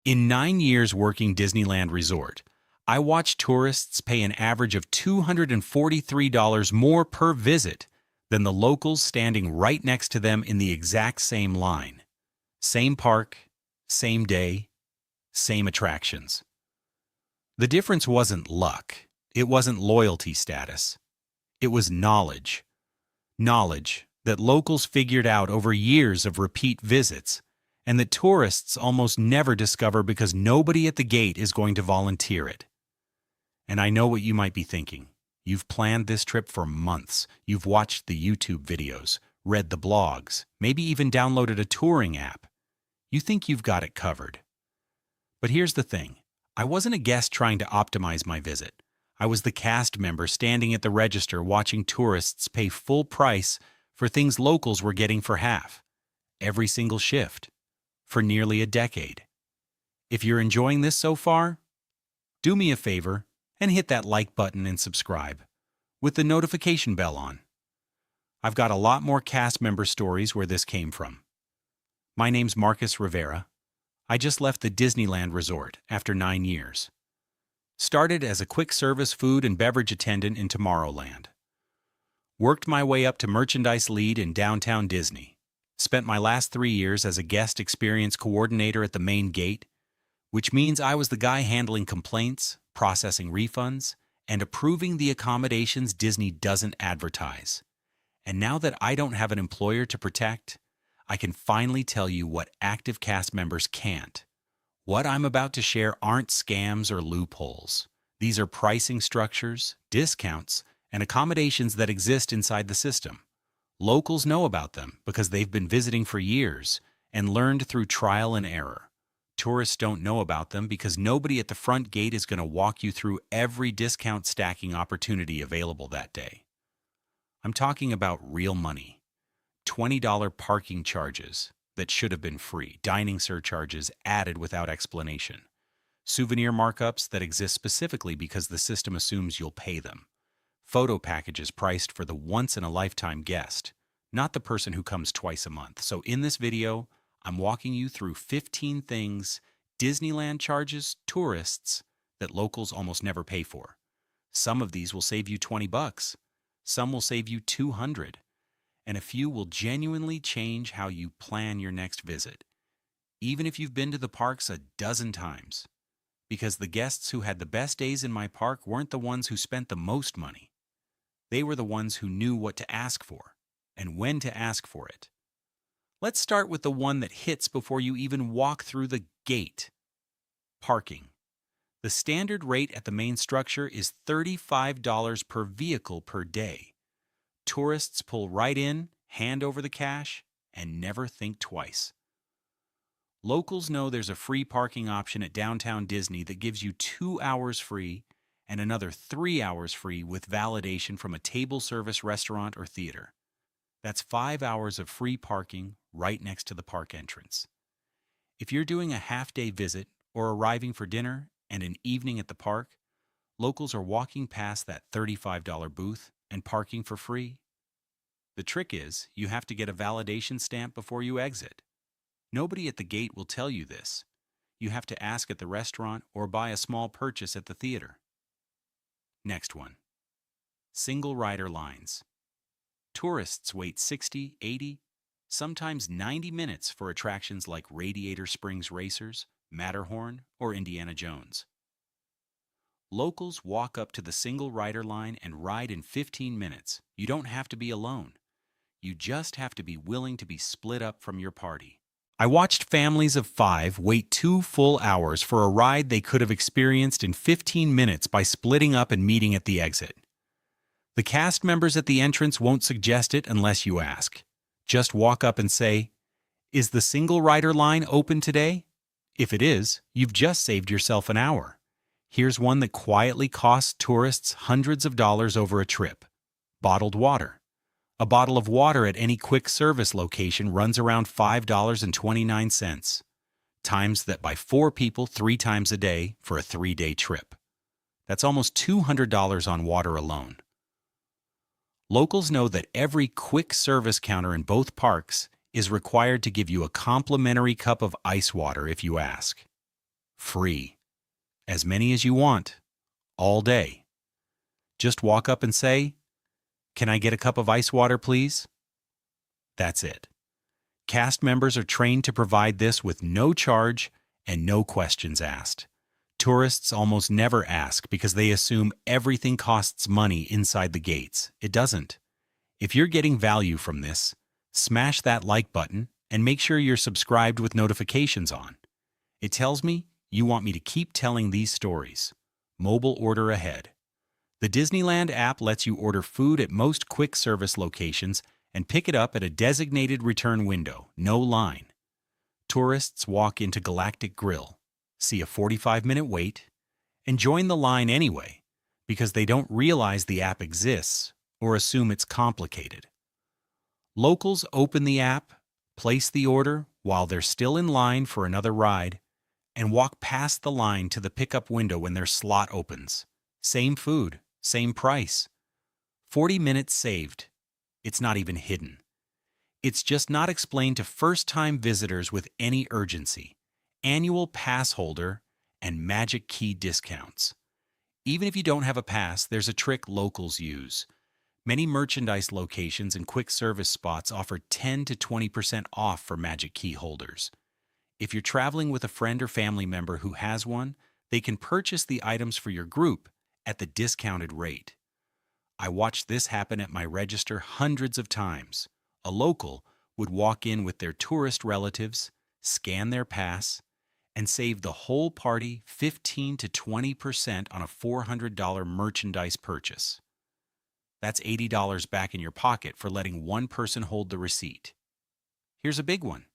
In 9 years working Disneyland Resort, I watched tourists pay an average of $243 more per visit than the locals standing right next to them in the exact same line. Same park, same day, same attractions. The difference wasn't luck. It wasn't loyalty status. It was knowledge. Knowledge that locals figured out over years of repeat visits and that tourists almost never discover because nobody at the gate is going to volunteer it. And I know what you might be thinking. You've planned this trip for months. You've watched the YouTube videos, read the blogs, maybe even downloaded a touring app. You think you've got it covered. But here's the thing. I wasn't a guest trying to optimize my visit. I was the cast member standing at the register watching tourists pay full price for things locals were getting for half, every single shift, for nearly a decade. If you're enjoying this so far, do me a favor and hit that like button and subscribe, with the notification bell on. I've got a lot more cast member stories where this came from. My name's Marcus Rivera. I just left the Disneyland Resort after 9 years. Started as a quick service food and beverage attendant in Tomorrowland. Worked my way up to merchandise lead in downtown Disney. Spent my last 3 years as a guest experience coordinator at the main gate, which means I was the guy handling complaints, processing refunds, and approving the accommodations Disney doesn't advertise. And now that I don't have an employer to protect, I can finally tell you what active cast members can't. What I'm about to share aren't scams or loopholes. These are pricing structures, discounts, and accommodations that exist inside the system. Locals know about them because they've been visiting for years and learned through trial and error. Tourists don't know about them because nobody at the front gate is going to walk you through every discount stacking opportunity available that day. I'm talking about real money. $20 parking charges that should have been free, dining surcharges added without explanation, souvenir markups that exist specifically because the system assumes you'll pay them, photo packages priced for the once-in-a-lifetime guest, not the person who comes twice a month. So in this video, I'm walking you through 15 things Disneyland charges tourists that locals almost never pay for. Some of these will save you $20, some will save you $200, and a few will genuinely change how you plan your next visit, even if you've been to the parks a dozen times. Because the guests who had the best days in my park weren't the ones who spent the most money. They were the ones who knew what to ask for and when to ask for it. Let's start with the one that hits before you even walk through the gate. Parking. The standard rate at the main structure is $35 per vehicle per day. Tourists pull right in, hand over the cash, and never think twice. Locals know there's a free parking option at downtown Disney that gives you 2 hours free and another 3 hours free with validation from a table service restaurant or theater. That's 5 hours of free parking right next to the park entrance. If you're doing a half-day visit or arriving for dinner and an evening at the park, locals are walking past that $35 booth and parking for free. The trick is, you have to get a validation stamp before you exit. Nobody at the gate will tell you this. You have to ask at the restaurant or buy a small purchase at the theater. Next one. Single rider lines. Tourists wait 60, 80, sometimes 90 minutes for attractions like Radiator Springs Racers, Matterhorn, or Indiana Jones. Locals walk up to the single rider line and ride in 15 minutes. You don't have to be alone. You just have to be willing to be split up from your party. I watched families of 5 wait 2 full hours for a ride they could have experienced in 15 minutes by splitting up and meeting at the exit. The cast members at the entrance won't suggest it unless you ask. Just walk up and say, "Is the single rider line open today?" If it is, you've just saved yourself an hour. Here's one that quietly costs tourists hundreds of dollars over a trip. Bottled water. A bottle of water at any quick service location runs around $5.29. Times that by 4 people 3 times a day for a 3-day trip. That's almost $200 on water alone. Locals know that every quick service counter in both parks is required to give you a complimentary cup of ice water if you ask. Free. As many as you want. All day. Just walk up and say, "Can I get a cup of ice water, please?" That's it. Cast members are trained to provide this with no charge and no questions asked. Tourists almost never ask because they assume everything costs money inside the gates. It doesn't. If you're getting value from this, smash that like button and make sure you're subscribed with notifications on. It tells me you want me to keep telling these stories. Mobile order ahead. The Disneyland app lets you order food at most quick service locations and pick it up at a designated return window, no line. Tourists walk into Galactic Grill, see a 45-minute wait, and join the line anyway because they don't realize the app exists or assume it's complicated. Locals open the app, place the order while they're still in line for another ride, and walk past the line to the pickup window when their slot opens. Same food, same price. 40 minutes saved. It's not even hidden. It's just not explained to first-time visitors with any urgency. Annual pass holder and magic key discounts. Even if you don't have a pass, there's a trick locals use. Many merchandise locations and quick service spots offer 10 to 20% off for magic key holders. If you're traveling with a friend or family member who has one, they can purchase the items for your group at the discounted rate. I watched this happen at my register hundreds of times. A local would walk in with their tourist relatives, scan their pass, and save the whole party 15 to 20% on a $400 merchandise purchase. That's $80 back in your pocket for letting one person hold the receipt. Here's a big one.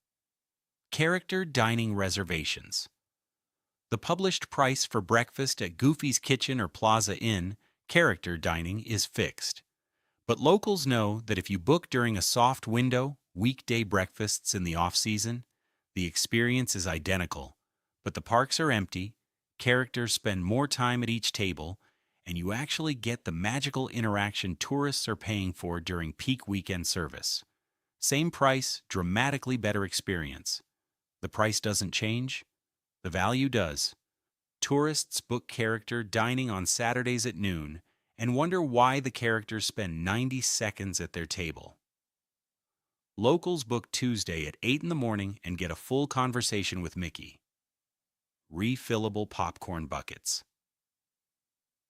Character dining reservations. The published price for breakfast at Goofy's Kitchen or Plaza Inn, character dining, is fixed. But locals know that if you book during a soft window, weekday breakfasts in the off-season, the experience is identical. But the parks are empty, characters spend more time at each table, and you actually get the magical interaction tourists are paying for during peak weekend service. Same price, dramatically better experience. The price doesn't change, the value does. Tourists book character dining on Saturdays at noon and wonder why the characters spend 90 seconds at their table. Locals book Tuesday at 8 in the morning and get a full conversation with Mickey. Refillable popcorn buckets.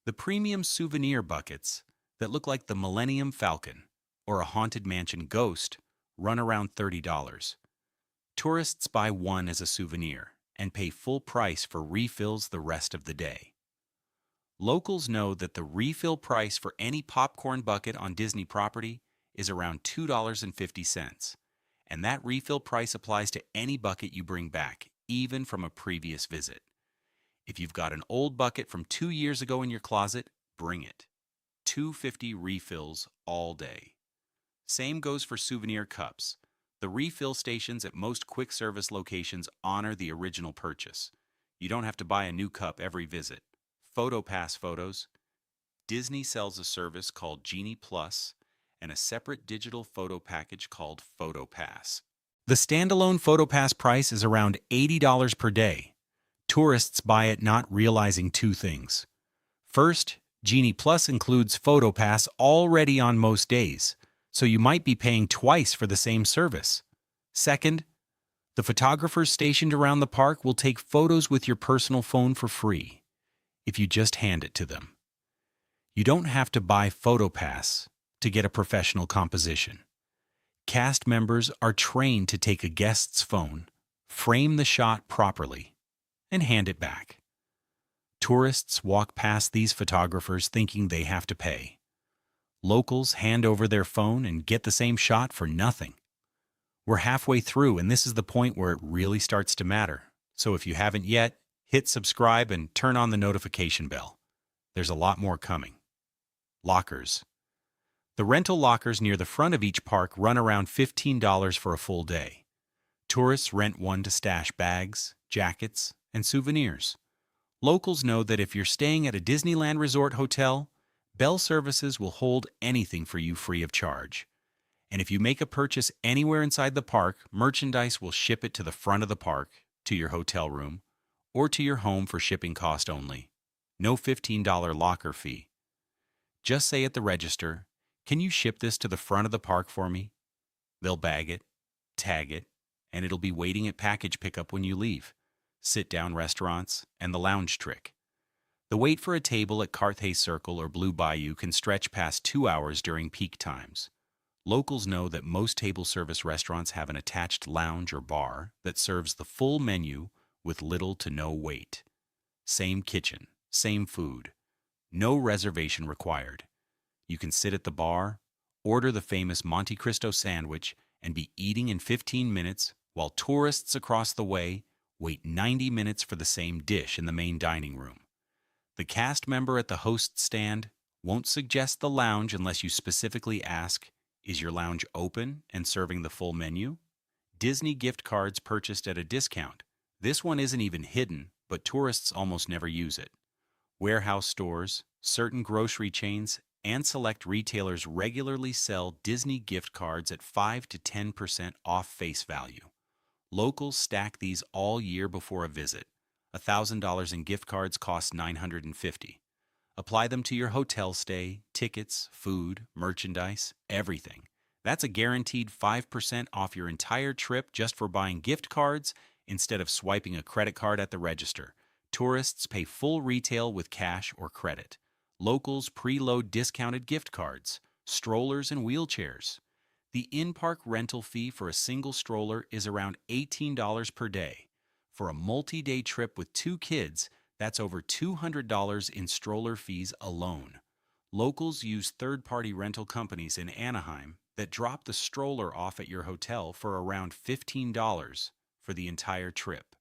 The premium souvenir buckets that look like the Millennium Falcon or a Haunted Mansion ghost run around $30. Tourists buy one as a souvenir and pay full price for refills the rest of the day. Locals know that the refill price for any popcorn bucket on Disney property is around $2.50, and that refill price applies to any bucket you bring back, even from a previous visit. If you've got an old bucket from 2 years ago in your closet, bring it. $2.50 refills all day. Same goes for souvenir cups. The refill stations at most quick service locations honor the original purchase. You don't have to buy a new cup every visit. PhotoPass photos. Disney sells a service called Genie Plus and a separate digital photo package called PhotoPass. The standalone PhotoPass price is around $80 per day. Tourists buy it not realizing two things. First, Genie Plus includes PhotoPass already on most days, so you might be paying twice for the same service. Second, the photographers stationed around the park will take photos with your personal phone for free if you just hand it to them. You don't have to buy PhotoPass to get a professional composition. Cast members are trained to take a guest's phone, frame the shot properly, and hand it back. Tourists walk past these photographers thinking they have to pay. Locals hand over their phone and get the same shot for nothing. We're halfway through, and this is the point where it really starts to matter. So if you haven't yet, hit subscribe and turn on the notification bell. There's a lot more coming. Lockers. The rental lockers near the front of each park run around $15 for a full day. Tourists rent one to stash bags, jackets, and souvenirs. Locals know that if you're staying at a Disneyland Resort hotel, Bell Services will hold anything for you free of charge. And if you make a purchase anywhere inside the park, merchandise will ship it to the front of the park, to your hotel room, or to your home for shipping cost only. No $15 locker fee. Just say at the register, "Can you ship this to the front of the park for me?" They'll bag it, tag it, and it'll be waiting at package pickup when you leave. Sit-down restaurants and the lounge trick. The wait for a table at Carthay Circle or Blue Bayou can stretch past 2 hours during peak times. Locals know that most table service restaurants have an attached lounge or bar that serves the full menu with little to no wait. Same kitchen, same food. No reservation required. You can sit at the bar, order the famous Monte Cristo sandwich, and be eating in 15 minutes while tourists across the way wait 90 minutes for the same dish in the main dining room. The cast member at the host stand won't suggest the lounge unless you specifically ask, "Is your lounge open and serving the full menu?" Disney gift cards purchased at a discount. This one isn't even hidden, but tourists almost never use it. Warehouse stores, certain grocery chains, and select retailers regularly sell Disney gift cards at 5 to 10% off face value. Locals stack these all year before a visit. $1,000 in gift cards cost $950. Apply them to your hotel stay, tickets, food, merchandise, everything. That's a guaranteed 5% off your entire trip just for buying gift cards instead of swiping a credit card at the register. Tourists pay full retail with cash or credit. Locals preload discounted gift cards, strollers, and wheelchairs. The in-park rental fee for a single stroller is around $18 per day. For a multi-day trip with 2 kids, that's over $200 in stroller fees alone. Locals use third-party rental companies in Anaheim that drop the stroller off at your hotel for around $15 for the entire trip.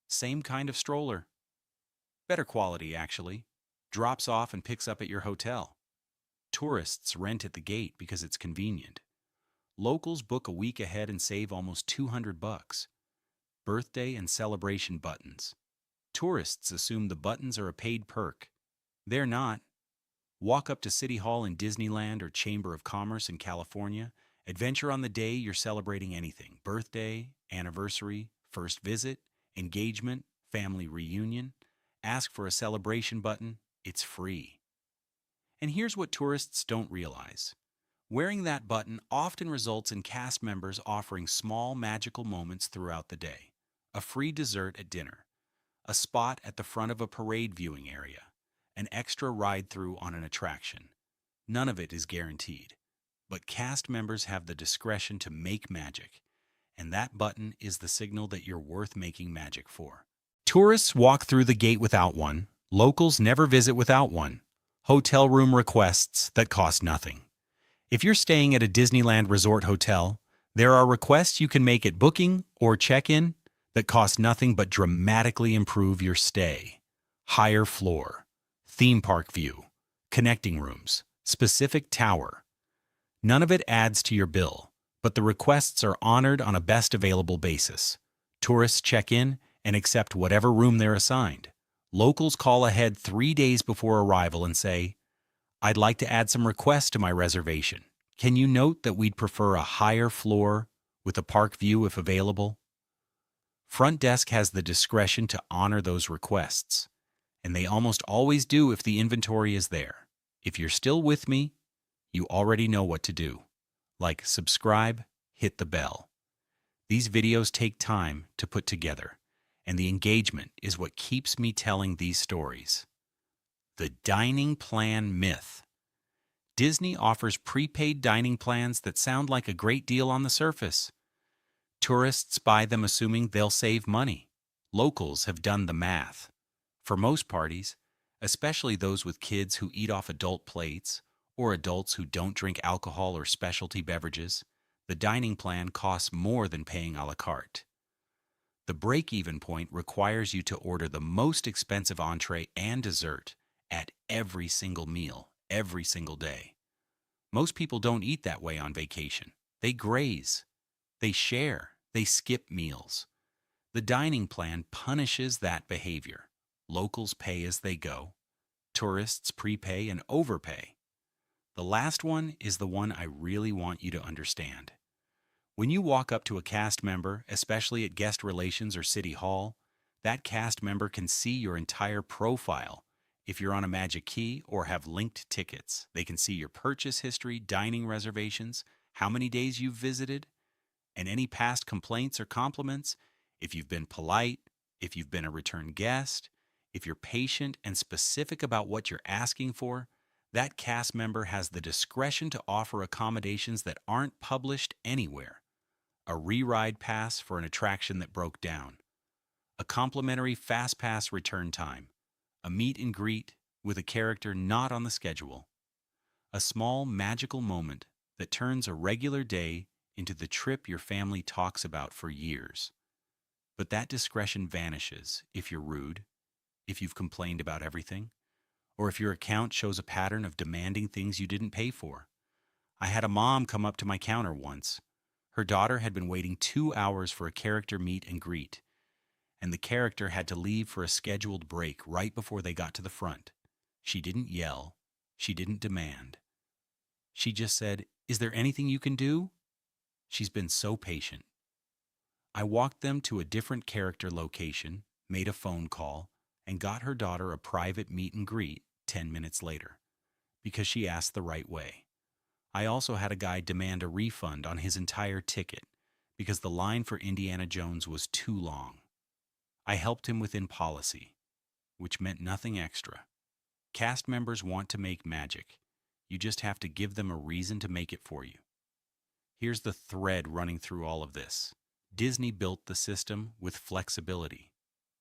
Same kind of stroller. Better quality, actually. Drops off and picks up at your hotel. Tourists rent at the gate because it's convenient. Locals book a week ahead and save almost $200. Birthday and celebration buttons. Tourists assume the buttons are a paid perk. They're not. Walk up to City Hall in Disneyland or Chamber of Commerce in California. Adventure on the day you're celebrating anything. Birthday, anniversary, first visit, engagement, family reunion. Ask for a celebration button. It's free. And here's what tourists don't realize. Wearing that button often results in cast members offering small magical moments throughout the day. A free dessert at dinner, a spot at the front of a parade viewing area, an extra ride-through on an attraction. None of it is guaranteed, but cast members have the discretion to make magic, and that button is the signal that you're worth making magic for. Tourists walk through the gate without one. Locals never visit without one. Hotel room requests that cost nothing. If you're staying at a Disneyland Resort hotel, there are requests you can make at booking or check-in that cost nothing but dramatically improve your stay. Higher floor, theme park view, connecting rooms, specific tower. None of it adds to your bill, but the requests are honored on a best available basis. Tourists check in and accept whatever room they're assigned. Locals call ahead 3 days before arrival and say, "I'd like to add some requests to my reservation. Can you note that we'd prefer a higher floor with a park view if available?" Front desk has the discretion to honor those requests, and they almost always do if the inventory is there. If you're still with me, you already know what to do. Like subscribe, hit the bell. These videos take time to put together, and the engagement is what keeps me telling these stories. The dining plan myth. Disney offers prepaid dining plans that sound like a great deal on the surface. Tourists buy them assuming they'll save money. Locals have done the math. For most parties, especially those with kids who eat off adult plates or adults who don't drink alcohol or specialty beverages, the dining plan costs more than paying a la carte. The break-even point requires you to order the most expensive entree and dessert at every single meal, every single day. Most people don't eat that way on vacation. They graze. They share. They skip meals. The dining plan punishes that behavior. Locals pay as they go. Tourists prepay and overpay. The last one is the one I really want you to understand. When you walk up to a cast member, especially at guest relations or City Hall, That cast member can see your entire profile. If you're on a Magic Key or have linked tickets, they can see your purchase history, dining reservations, how many days you've visited, and any past complaints or compliments. If you've been polite, if you've been a return guest, if you're patient and specific about what you're asking for, that cast member has the discretion to offer accommodations that aren't published anywhere. A re-ride pass for an attraction that broke down, a complimentary fast pass return time, a meet and greet with a character not on the schedule, a small magical moment that turns a regular day into the trip your family talks about for years. But that discretion vanishes if you're rude, if you've complained about everything, or if your account shows a pattern of demanding things you didn't pay for. I had a mom come up to my counter once. Her daughter had been waiting 2 hours for a character meet and greet, and the character had to leave for a scheduled break right before they got to the front. She didn't yell. She didn't demand. She just said, "Is there anything you can do?" She's been so patient. I walked them to a different character location, made a phone call, and got her daughter a private meet and greet 10 minutes later, because she asked the right way. I also had a guy demand a refund on his entire ticket because the line for Indiana Jones was too long. I helped him within policy, which meant nothing extra. Cast members want to make magic. You just have to give them a reason to make it for you. Here's the thread running through all of this. Disney built the system with flexibility.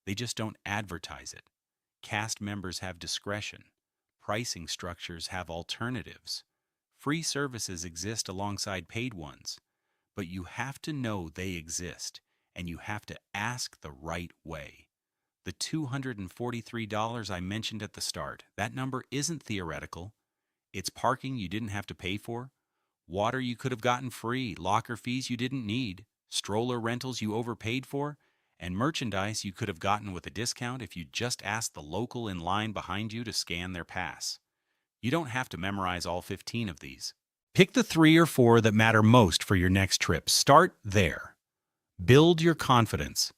They just don't advertise it. Cast members have discretion. Pricing structures have alternatives. Free services exist alongside paid ones. But you have to know they exist, and you have to ask the right way. The $243 I mentioned at the start, that number isn't theoretical. It's parking you didn't have to pay for, water you could have gotten free, locker fees you didn't need, stroller rentals you overpaid for, and merchandise you could have gotten with a discount if you just asked the local in line behind you to scan their pass. You don't have to memorize all 15 of these. Pick the 3 or 4 that matter most for your next trip. Start there. Build your confidence.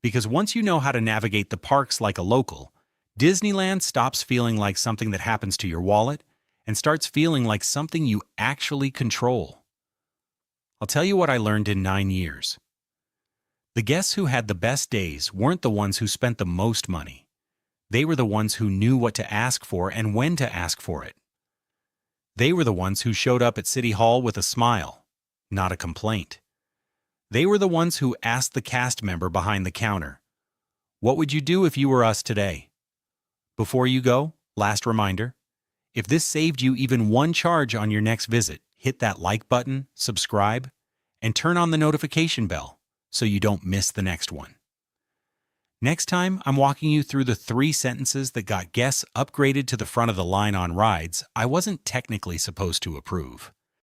Because once you know how to navigate the parks like a local, Disneyland stops feeling like something that happens to your wallet and starts feeling like something you actually control. I'll tell you what I learned in 9 years. The guests who had the best days weren't the ones who spent the most money. They were the ones who knew what to ask for and when to ask for it. They were the ones who showed up at City Hall with a smile, not a complaint. They were the ones who asked the cast member behind the counter, "What would you do if you were us today?" Before you go, last reminder, if this saved you even one charge on your next visit, hit that like button, subscribe, and turn on the notification bell so you don't miss the next one. Next time, I'm walking you through the 3 sentences that got guests upgraded to the front of the line on rides I wasn't technically supposed to approve.